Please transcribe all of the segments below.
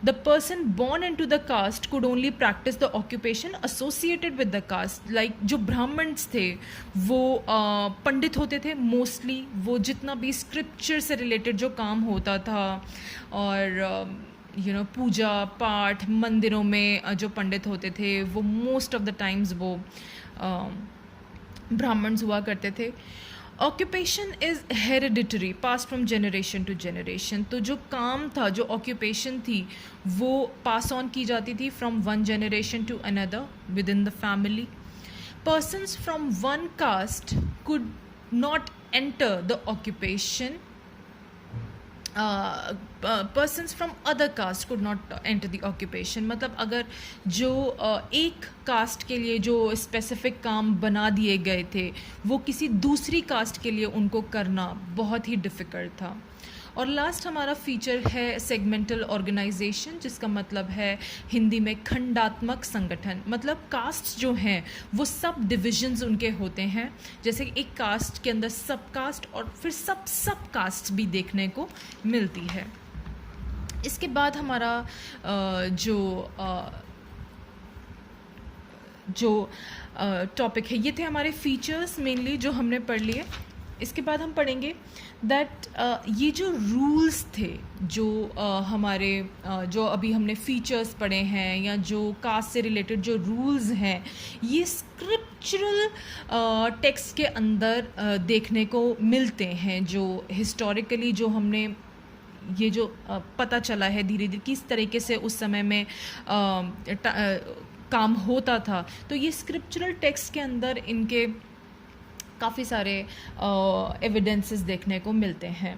The person born into the caste could only practice the occupation associated with the caste. Like जो Brahmins थे वो पंडित होते थे mostly, वो जितना भी स्क्रिप्चर से रिलेटेड जो काम होता था और पूजा पाठ मंदिरों में जो पंडित होते थे वो मोस्ट ऑफ द टाइम्स वो ब्राह्मण्स हुआ करते थे. Occupation is hereditary, pass from generation to generation. तो जो काम था, जो ऑक्यूपेशन थी, वो पास ऑन की जाती थी from one generation to another within the family. Persons from one caste could not enter the occupation. Persons from other caste could not enter the occupation. मतलब अगर जो एक कास्ट के लिए जो स्पेसिफिक काम बना दिए गए थे वो किसी दूसरी कास्ट के लिए उनको करना बहुत ही डिफ़िकल्ट था. और लास्ट हमारा फीचर है सेगमेंटल ऑर्गेनाइजेशन, जिसका मतलब है हिंदी में खंडात्मक संगठन. मतलब कास्ट जो हैं वो सब डिविजन्स उनके होते हैं, जैसे कि एक कास्ट के अंदर सब कास्ट और फिर सब कास्ट भी देखने को मिलती है. इसके बाद हमारा जो टॉपिक है, ये थे हमारे फीचर्स मेनली जो हमने पढ़ लिए. इसके बाद हम पढ़ेंगे दैट ये जो रूल्स थे जो हमारे जो अभी हमने फीचर्स पढ़े हैं या जो कास्ट से रिलेटेड जो रूल्स हैं, ये स्क्रिप्चरल टेक्स्ट के अंदर देखने को मिलते हैं. जो हिस्टोरिकली जो हमने ये जो पता चला है धीरे धीरे किस तरीके से उस समय में काम होता था, तो ये स्क्रिप्चरल टेक्स्ट के अंदर इनके काफ़ी सारे एविडेंसेस देखने को मिलते हैं.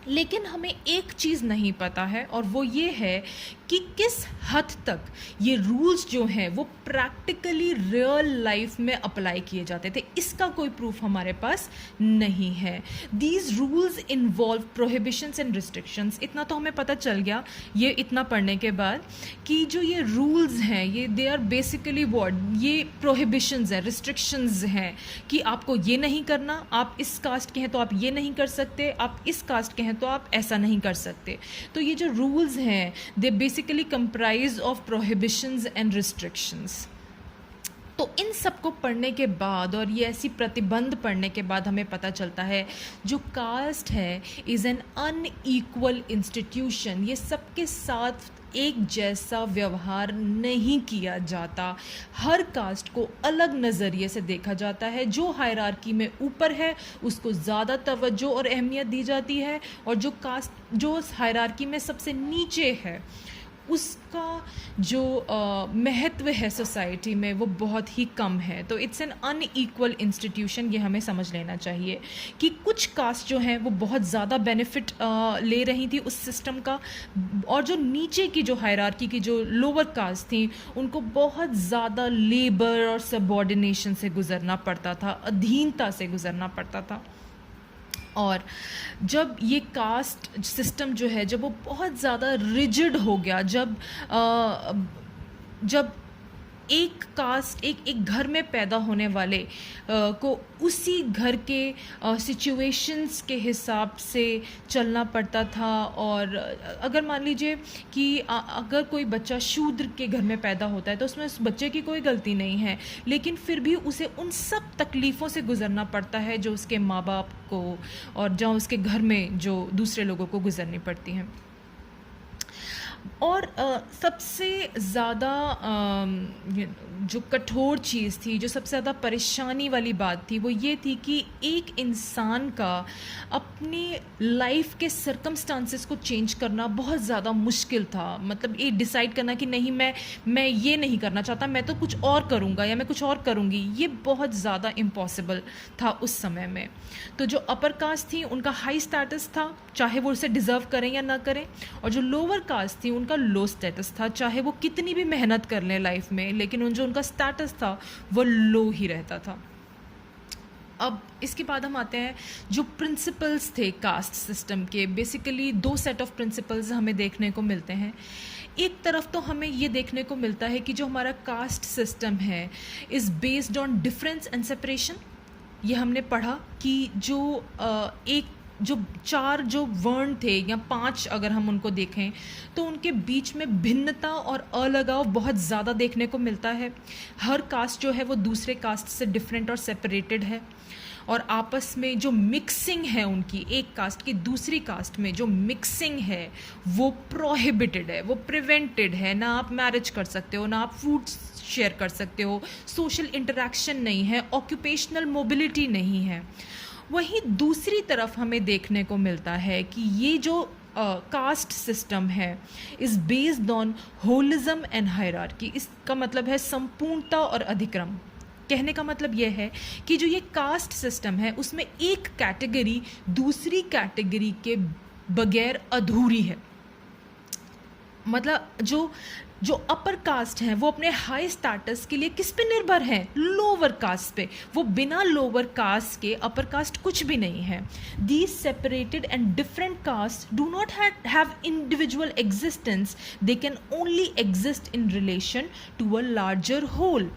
लेकिन हमें एक चीज़ नहीं पता है और वो ये है कि किस हद तक ये रूल्स जो हैं वो प्रैक्टिकली रियल लाइफ में अप्लाई किए जाते थे. इसका कोई प्रूफ हमारे पास नहीं है. These rules involve prohibitions and restrictions. इतना तो हमें पता चल गया ये इतना पढ़ने के बाद कि जो ये रूल्स हैं ये दे आर बेसिकली व्हाट, ये प्रोहिबिशंस हैं, रिस्ट्रिक्शंस हैं कि आपको ये नहीं करना, आप इस कास्ट के हैं तो आप ये नहीं कर सकते, आप इस कास्ट के हैं तो आप ऐसा नहीं कर सकते. तो ये जो रूल्स हैं they basically comprise of prohibitions and restrictions. तो इन सब को पढ़ने के बाद और ये ऐसी प्रतिबंध पढ़ने के बाद हमें पता चलता है जो कास्ट है इज़ एन अनइक्वल इंस्टीट्यूशन. ये सबके साथ एक जैसा व्यवहार नहीं किया जाता. हर कास्ट को अलग नज़रिए से देखा जाता है. जो हायरार्की में ऊपर है उसको ज़्यादा तवज्जो और अहमियत दी जाती है, और जो कास्ट जो हायरार्की में सबसे नीचे है उसका जो महत्व है सोसाइटी में वो बहुत ही कम है. तो इट्स एन अनइक्वल इंस्टीट्यूशन. ये हमें समझ लेना चाहिए कि कुछ कास्ट जो हैं वो बहुत ज़्यादा बेनिफिट ले रही थी उस सिस्टम का, और जो नीचे की जो हायरार्की की जो लोअर कास्ट थी उनको बहुत ज़्यादा लेबर और सबऑर्डिनेशन से गुज़रना पड़ता था, अधीनता से गुज़रना पड़ता था. और जब ये कास्ट सिस्टम जो है जब वो बहुत ज़्यादा रिजिड हो गया, जब एक कास्ट एक घर में पैदा होने वाले को उसी घर के सिचुएशंस के हिसाब से चलना पड़ता था. और अगर मान लीजिए कि अगर कोई बच्चा शूद्र के घर में पैदा होता है तो उसमें उस बच्चे की कोई गलती नहीं है, लेकिन फिर भी उसे उन सब तकलीफ़ों से गुज़रना पड़ता है जो उसके माँ बाप को और जो उसके घर में जो दूसरे लोगों को गुज़रनी पड़ती हैं. और सबसे ज़्यादा जो कठोर चीज़ थी, जो सबसे ज़्यादा परेशानी वाली बात थी, वो ये थी कि एक इंसान का अपनी लाइफ के सर्कमस्टांसेस को चेंज करना बहुत ज़्यादा मुश्किल था. मतलब ये डिसाइड करना कि नहीं मैं ये नहीं करना चाहता, मैं तो कुछ और करूँगा या मैं कुछ और करूँगी, ये बहुत ज़्यादा इम्पॉसिबल था उस समय में. तो जो अपर कास्ट थी उनका हाई स्टेटस था, चाहे वो उसे डिज़र्व करें या ना करें, और जो लोअर कास्ट थी उनका लो स्टेटस था, चाहे वो कितनी भी मेहनत कर लें लाइफ में, लेकिन जो उनका स्टेटस था वो लो ही रहता था. अब इसके बाद हम आते हैं जो प्रिंसिपल्स थे कास्ट सिस्टम के. बेसिकली दो सेट ऑफ प्रिंसिपल्स हमें देखने को मिलते हैं. एक तरफ तो हमें ये देखने को मिलता है कि जो हमारा कास्ट सिस्टम है is based on difference and separation. ये हमने पढ़ा कि जो एक जो 4 जो वर्ण थे या 5 अगर हम उनको देखें तो उनके बीच में भिन्नता और अलगाव बहुत ज़्यादा देखने को मिलता है। हर कास्ट जो है वो दूसरे कास्ट से डिफरेंट और सेपरेटेड है, और आपस में जो मिक्सिंग है उनकी, एक कास्ट की दूसरी कास्ट में जो मिक्सिंग है वो प्रोहिबिटेड है, वो प्रिवेंटेड है। ना आप मैरिज कर सकते हो, ना आप फूड शेयर कर सकते हो, सोशल इंटरेक्शन नहीं है, ऑक्यूपेशनल मोबिलिटी नहीं है। वहीं दूसरी तरफ हमें देखने को मिलता है कि ये जो कास्ट सिस्टम है is based on holism and hierarchy. इसका मतलब है संपूर्णता और अधिक्रम। कहने का मतलब यह है कि जो ये कास्ट सिस्टम है उसमें एक कैटेगरी दूसरी कैटेगरी के बगैर अधूरी है। मतलब जो अपर कास्ट हैं वो अपने हाई स्टेटस के लिए किस पे निर्भर हैं? लोअर कास्ट पे। वो बिना लोअर कास्ट के अपर कास्ट कुछ भी नहीं है। These separated and different caste do not have individual existence, they can only exist in relation to a larger whole.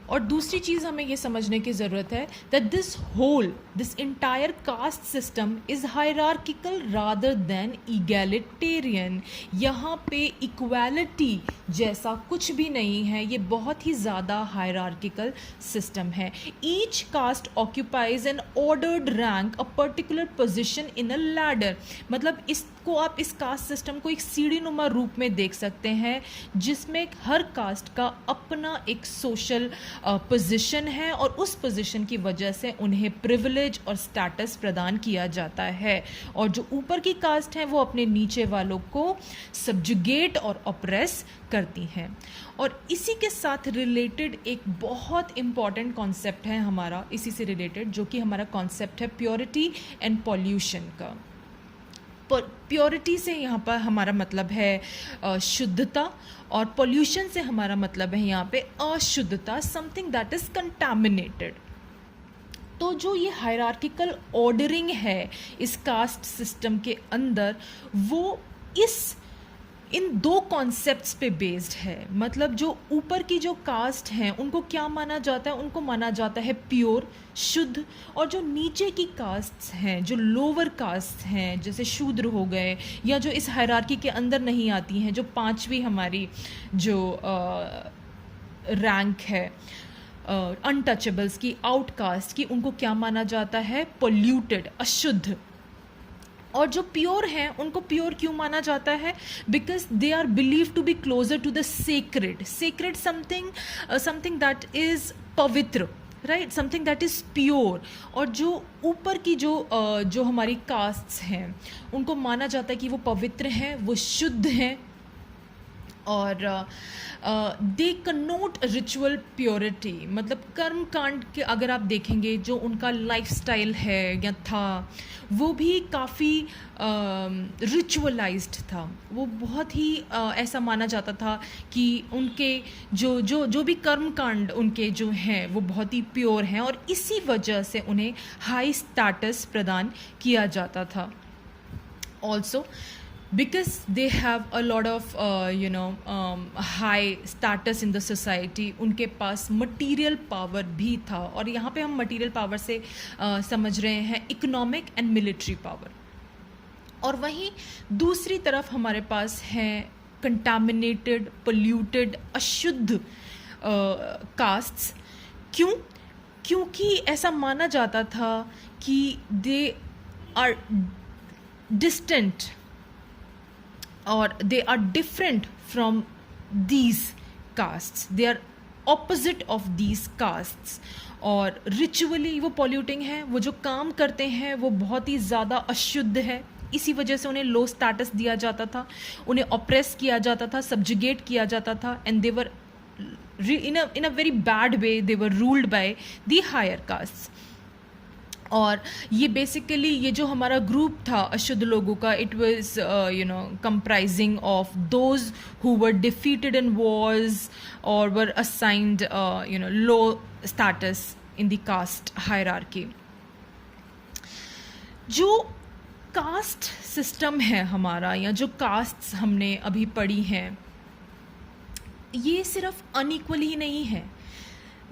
और दूसरी चीज़ हमें ये समझने की ज़रूरत है that this entire caste system is hierarchical rather than egalitarian. यहाँ पे इक्वालिटी जैसा कुछ भी नहीं है, ये बहुत ही ज़्यादा हायरार्किकल सिस्टम है। Each cast occupies N ordered rank a particular position in a ladder. मतलब इसको आप इस कास्ट सिस्टम को एक सीढ़ी नुमा रूप में देख सकते हैं जिसमें हर कास्ट का अपना एक सोशल पोजीशन है और उस पोजीशन की वजह से उन्हें प्रिविलेज और स्टेटस प्रदान किया जाता है, और जो ऊपर की कास्ट है वो अपने नीचे वालों को सब्जुगेट और ऑप्रेस करती हैं। और इसी के साथ रिलेटेड एक बहुत इम्पॉर्टेंट कॉन्सेप्ट है हमारा, इसी से रिलेटेड, जो कि हमारा कॉन्सेप्ट है प्योरिटी एंड पॉल्यूशन का। प्योरिटी से यहाँ पर हमारा मतलब है शुद्धता, और पॉल्यूशन से हमारा मतलब है यहाँ पे अशुद्धता, समथिंग दैट इज कंटामिनेटेड। तो जो ये हायरार्किकल ऑर्डरिंग है इस कास्ट सिस्टम के अंदर, वो इन दो कॉन्सेप्ट्स पे बेस्ड है। मतलब जो ऊपर की जो कास्ट हैं उनको क्या माना जाता है? उनको माना जाता है प्योर, शुद्ध। और जो नीचे की कास्ट्स हैं, जो लोअर कास्ट हैं, जैसे शूद्र हो गए, या जो इस हायरार्की के अंदर नहीं आती हैं, जो 5वीं हमारी जो रैंक है अनटचेबल्स की, आउटकास्ट की, उनको क्या माना जाता है? पोल्यूटेड, अशुद्ध। और जो प्योर हैं उनको प्योर क्यों माना जाता है? Because they are believe to be closer to the sacred something that is पवित्र, right, something that is pure. और जो ऊपर की जो हमारी कास्ट्स हैं उनको माना जाता है कि वो पवित्र हैं, वो शुद्ध हैं, और दे कनोट रिचुअल प्योरिटी। मतलब कर्म कांड के अगर आप देखेंगे जो उनका लाइफस्टाइल है या था, वो भी काफ़ी रिचुअलाइज्ड था। वो बहुत ही ऐसा माना जाता था कि उनके जो भी कर्म कांड उनके जो हैं वो बहुत ही प्योर हैं, और इसी वजह से उन्हें हाई स्टेटस प्रदान किया जाता था। Also because they have a lot of high status in the society, उनके पास material power भी था। और यहाँ पे हम material power से समझ रहे हैं economic and military power। और वहीं दूसरी तरफ हमारे पास हैं contaminated, polluted, अशुद्ध castes। क्योंकि ऐसा माना जाता था कि they are distant or they are different from these castes, they are opposite of these castes, और रिचुअली वो पॉल्यूटिंग है। वो जो काम करते हैं वो बहुत ही ज़्यादा अशुद्ध है, इसी वजह से उन्हें लो स्टेटस दिया जाता था, उन्हें ऑप्रेस किया जाता था, सब्जुगेट किया जाता था, and they were in a very bad way they were ruled by the higher castes। और ये बेसिकली ये जो हमारा ग्रुप था अशुद्ध लोगों का, it was comprising of those who were defeated in wars और were assigned low status in the caste hierarchy. जो कास्ट सिस्टम है हमारा, या जो कास्ट्स हमने अभी पढ़ी हैं, ये सिर्फ अनइक्वल ही नहीं है,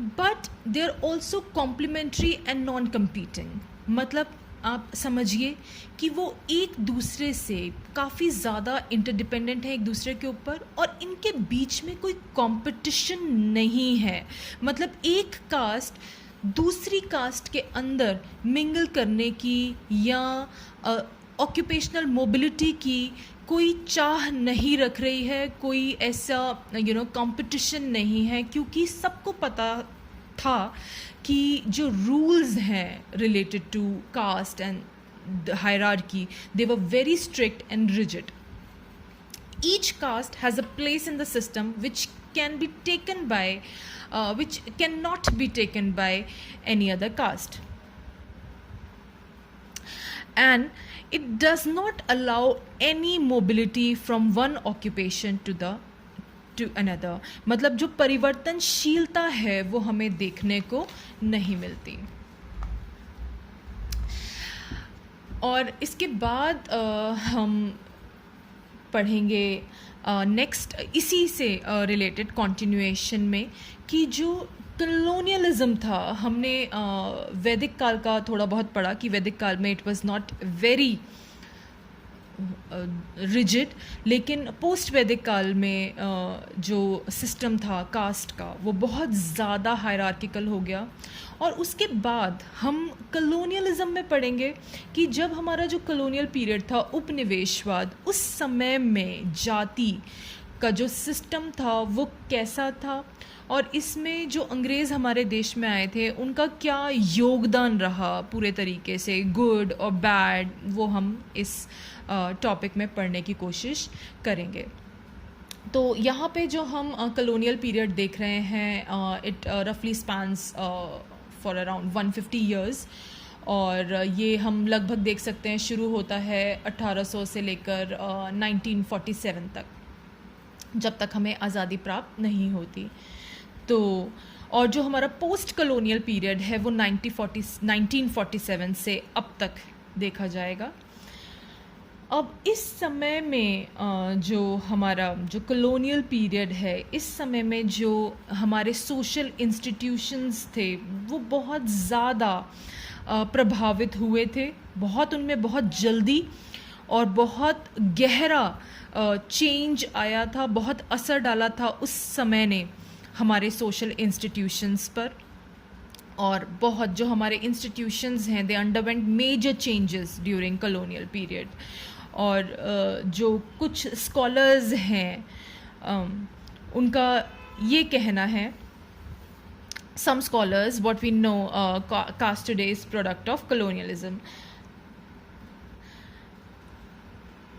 but they are also complementary and non competing. मतलब आप समझिए कि वो एक दूसरे से काफ़ी ज़्यादा इंटरडिपेंडेंट है एक दूसरे के ऊपर, और इनके बीच में कोई कंपटीशन नहीं है। मतलब एक कास्ट दूसरी कास्ट के अंदर मिंगल करने की या ऑक्यूपेशनल मोबिलिटी की कोई चाह नहीं रख रही है, कोई ऐसा कंपटीशन नहीं है, क्योंकि सबको पता था कि जो रूल्स हैं related to caste and hierarchy, they were very strict and rigid. Each caste has a place in the system which can be taken by which cannot be taken by any other caste, and it does not allow any mobility from one occupation to another. मतलब जो परिवर्तनशीलता है वो हमें देखने को नहीं मिलती. और इसके बाद हम पढ़ेंगे नेक्स्ट इसी से रिलेटेड कॉन्टिन्यूएशन में कि जो कलोनियलिज्म था, हमने वैदिक काल का थोड़ा बहुत पढ़ा कि वैदिक काल में it was not very rigid, लेकिन पोस्ट वैदिक काल में जो सिस्टम था कास्ट का वो बहुत ज़्यादा हायरार्किकल हो गया. और उसके बाद हम कलोनियलिज्म में पढ़ेंगे कि जब हमारा जो कलोनियल पीरियड था, उपनिवेशवाद, उस समय में जाति का जो सिस्टम था वो कैसा था, और इसमें जो अंग्रेज़ हमारे देश में आए थे उनका क्या योगदान रहा पूरे तरीके से, गुड और बैड, वो हम इस टॉपिक में पढ़ने की कोशिश करेंगे. तो यहाँ पे जो हम कलोनियल पीरियड देख रहे हैं, इट रफली स्पैन्स फॉर अराउंड 150 ईयर्स, और ये हम लगभग देख सकते हैं शुरू होता है 1800 से लेकर 1947 तक, जब तक हमें आज़ादी प्राप्त नहीं होती. तो और जो हमारा पोस्ट कलोनियल पीरियड है वो 1947 से अब तक देखा जाएगा. अब इस समय में जो हमारा जो कलोनियल पीरियड है, इस समय में जो हमारे सोशल इंस्टीट्यूशंस थे वो बहुत ज़्यादा प्रभावित हुए थे. बहुत उनमें बहुत जल्दी और बहुत गहरा चेंज आया था, बहुत असर डाला था उस समय ने हमारे सोशल इंस्टीट्यूशंस पर. और बहुत जो हमारे इंस्टीट्यूशंस हैं, they underwent major changes during colonial period. और जो कुछ स्कॉलर्स हैं उनका ये कहना है, some scholars, what we know, caste today is product of colonialism.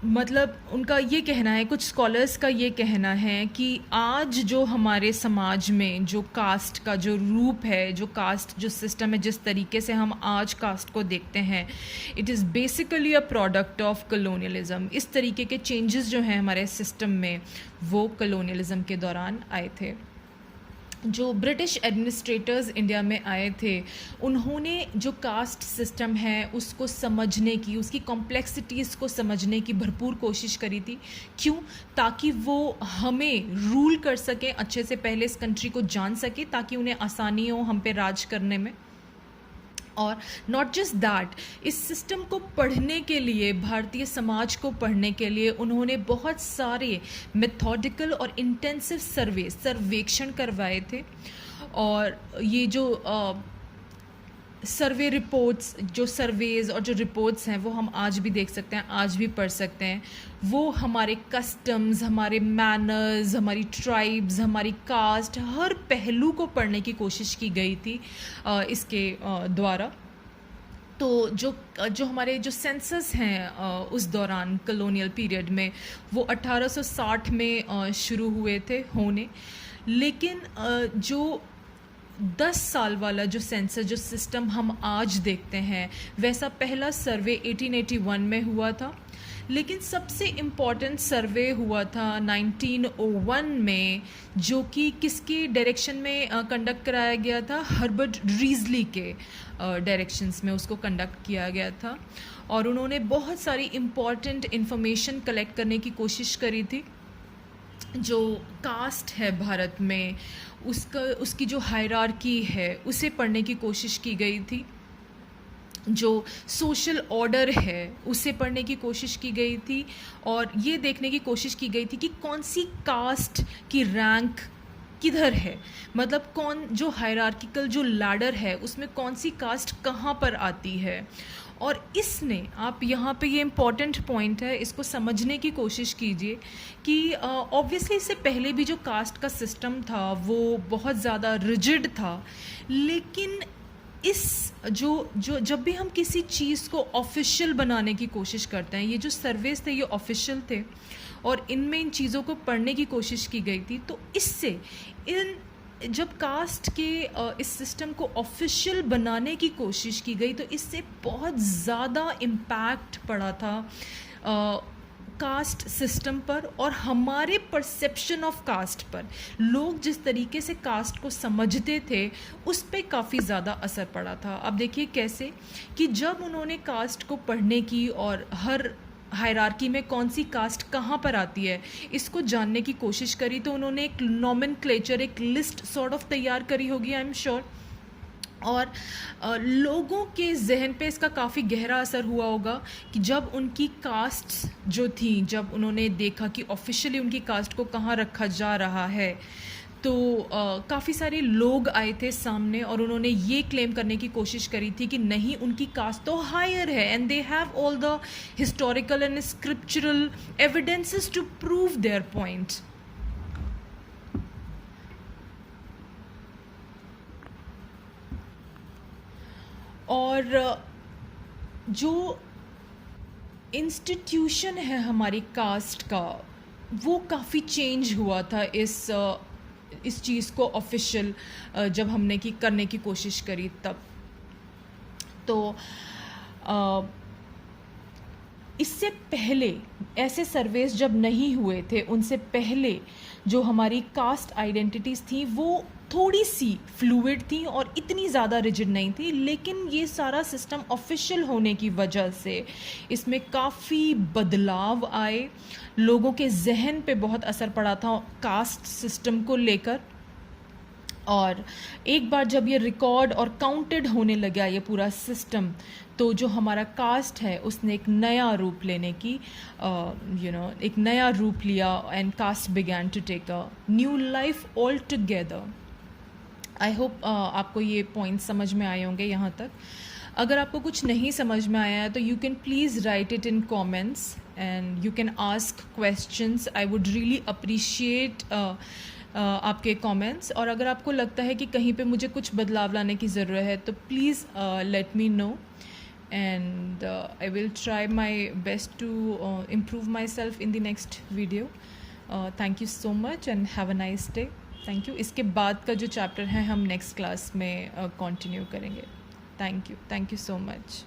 मतलब उनका ये कहना है, कुछ स्कॉलर्स का ये कहना है कि आज जो हमारे समाज में जो कास्ट का जो रूप है, जो कास्ट जो सिस्टम है, जिस तरीके से हम आज कास्ट को देखते हैं, it is basically a product of colonialism. इस तरीके के चेंजेस जो हैं हमारे सिस्टम में वो कलोनियलिज्म के दौरान आए थे. जो ब्रिटिश एडमिनिस्ट्रेटर्स इंडिया में आए थे, उन्होंने जो कास्ट सिस्टम है उसको समझने की, उसकी कॉम्प्लेक्सिटीज़ को समझने की भरपूर कोशिश करी थी. क्यों? ताकि वो हमें रूल कर सकें अच्छे से, पहले इस कंट्री को जान सके, ताकि उन्हें आसानी हो हम पे राज करने में. और नॉट जस्ट दैट, इस सिस्टम को पढ़ने के लिए, भारतीय समाज को पढ़ने के लिए उन्होंने बहुत सारे मेथोडिकल और इंटेंसिव सर्वेक्षण करवाए थे. और ये जो सर्वे रिपोर्ट्स, जो सर्वेज और जो रिपोर्ट्स हैं वो हम आज भी देख सकते हैं, आज भी पढ़ सकते हैं. वो हमारे कस्टम्स, हमारे मैनर्स, हमारी ट्राइब्स, हमारी कास्ट, हर पहलू को पढ़ने की कोशिश की गई थी इसके द्वारा. तो जो हमारे जो सेंसस हैं उस दौरान कलोनियल पीरियड में, वो 1860 में शुरू हुए थे होने. लेकिन जो 10 साल वाला जो सेंसस, जो सिस्टम हम आज देखते हैं, वैसा पहला सर्वे 1881 में हुआ था. लेकिन सबसे इम्पॉर्टेंट सर्वे हुआ था 1901 में, जो कि किसकी डायरेक्शन में कंडक्ट कराया गया था? हर्बर्ट रीजली के डायरेक्शंस में उसको कंडक्ट किया गया था. और उन्होंने बहुत सारी इम्पॉर्टेंट इन्फॉर्मेशन कलेक्ट करने की कोशिश करी थी. जो कास्ट है भारत में, उसकी जो हायरार्की है उसे पढ़ने की कोशिश की गई थी. जो सोशल ऑर्डर है उसे पढ़ने की कोशिश की गई थी, और ये देखने की कोशिश की गई थी कि कौन सी कास्ट की रैंक किधर है, मतलब कौन जो हायरार्किकल जो लैडर है उसमें कौन सी कास्ट कहाँ पर आती है। और इसने, आप यहाँ पे ये इम्पॉर्टेंट पॉइंट है, इसको समझने की कोशिश कीजिए कि ऑब्वियसली इससे पहले भी जो कास्ट का सिस्टम था वो बहुत ज़्यादा रिजिड था, लेकिन इस जो जो जब भी हम किसी चीज़ को ऑफिशियल बनाने की कोशिश करते हैं, ये जो सर्वेस थे ये ऑफिशियल थे और इनमें इन चीज़ों को पढ़ने की कोशिश की गई थी, तो इससे इन जब कास्ट के इस सिस्टम को ऑफिशियल बनाने की कोशिश की गई तो इससे बहुत ज़्यादा इम्पैक्ट पड़ा था कास्ट सिस्टम पर और हमारे परसेप्शन ऑफ कास्ट पर। लोग जिस तरीके से कास्ट को समझते थे उस पर काफ़ी ज़्यादा असर पड़ा था। अब देखिए कैसे कि जब उन्होंने कास्ट को पढ़ने की और हर हायरार्की में कौन सी कास्ट कहाँ पर आती है इसको जानने की कोशिश करी, तो उन्होंने एक नॉमेनक्लेचर, एक लिस्ट सॉर्ट ऑफ तैयार करी होगी, आई एम श्योर। और लोगों के जहन पे इसका काफ़ी गहरा असर हुआ होगा कि जब उनकी कास्ट्स जो थी, जब उन्होंने देखा कि ऑफिशियली उनकी कास्ट को कहाँ रखा जा रहा है, तो काफ़ी सारे लोग आए थे सामने और उन्होंने ये क्लेम करने की कोशिश करी थी कि नहीं, उनकी कास्ट तो हायर है and they have all the historical and scriptural evidences to prove their point. और जो इंस्टीट्यूशन है हमारी कास्ट का वो काफ़ी चेंज हुआ था इस चीज़ को ऑफिशियल जब हमने करने की कोशिश करी तब। तो इससे पहले ऐसे सर्वेस जब नहीं हुए थे, उनसे पहले जो हमारी कास्ट आइडेंटिटीज़ थी वो थोड़ी सी फ्लूइड थी और इतनी ज़्यादा रिजिड नहीं थी, लेकिन ये सारा सिस्टम ऑफिशियल होने की वजह से इसमें काफ़ी बदलाव आए, लोगों के जहन पे बहुत असर पड़ा था कास्ट सिस्टम को लेकर। और एक बार जब ये रिकॉर्ड और काउंटेड होने लगा ये पूरा सिस्टम, तो जो हमारा कास्ट है उसने एक नया रूप लेने की एक नया रूप लिया and caste began to take a new life all together. I hope आपको ये पॉइंट समझ में आए होंगे यहाँ तक। अगर आपको कुछ नहीं समझ में आया है तो you can please write it in comments and you can ask questions. I would really appreciate आपके कमेंट्स। और अगर आपको लगता है कि कहीं पे मुझे कुछ बदलाव लाने की ज़रूरत है तो please let me know and I will try my best to improve myself in the next video. Thank you so much and have a nice day. Thank you. इसके बाद का जो चैप्टर है हम नेक्स्ट क्लास में continue करेंगे। Thank you so much.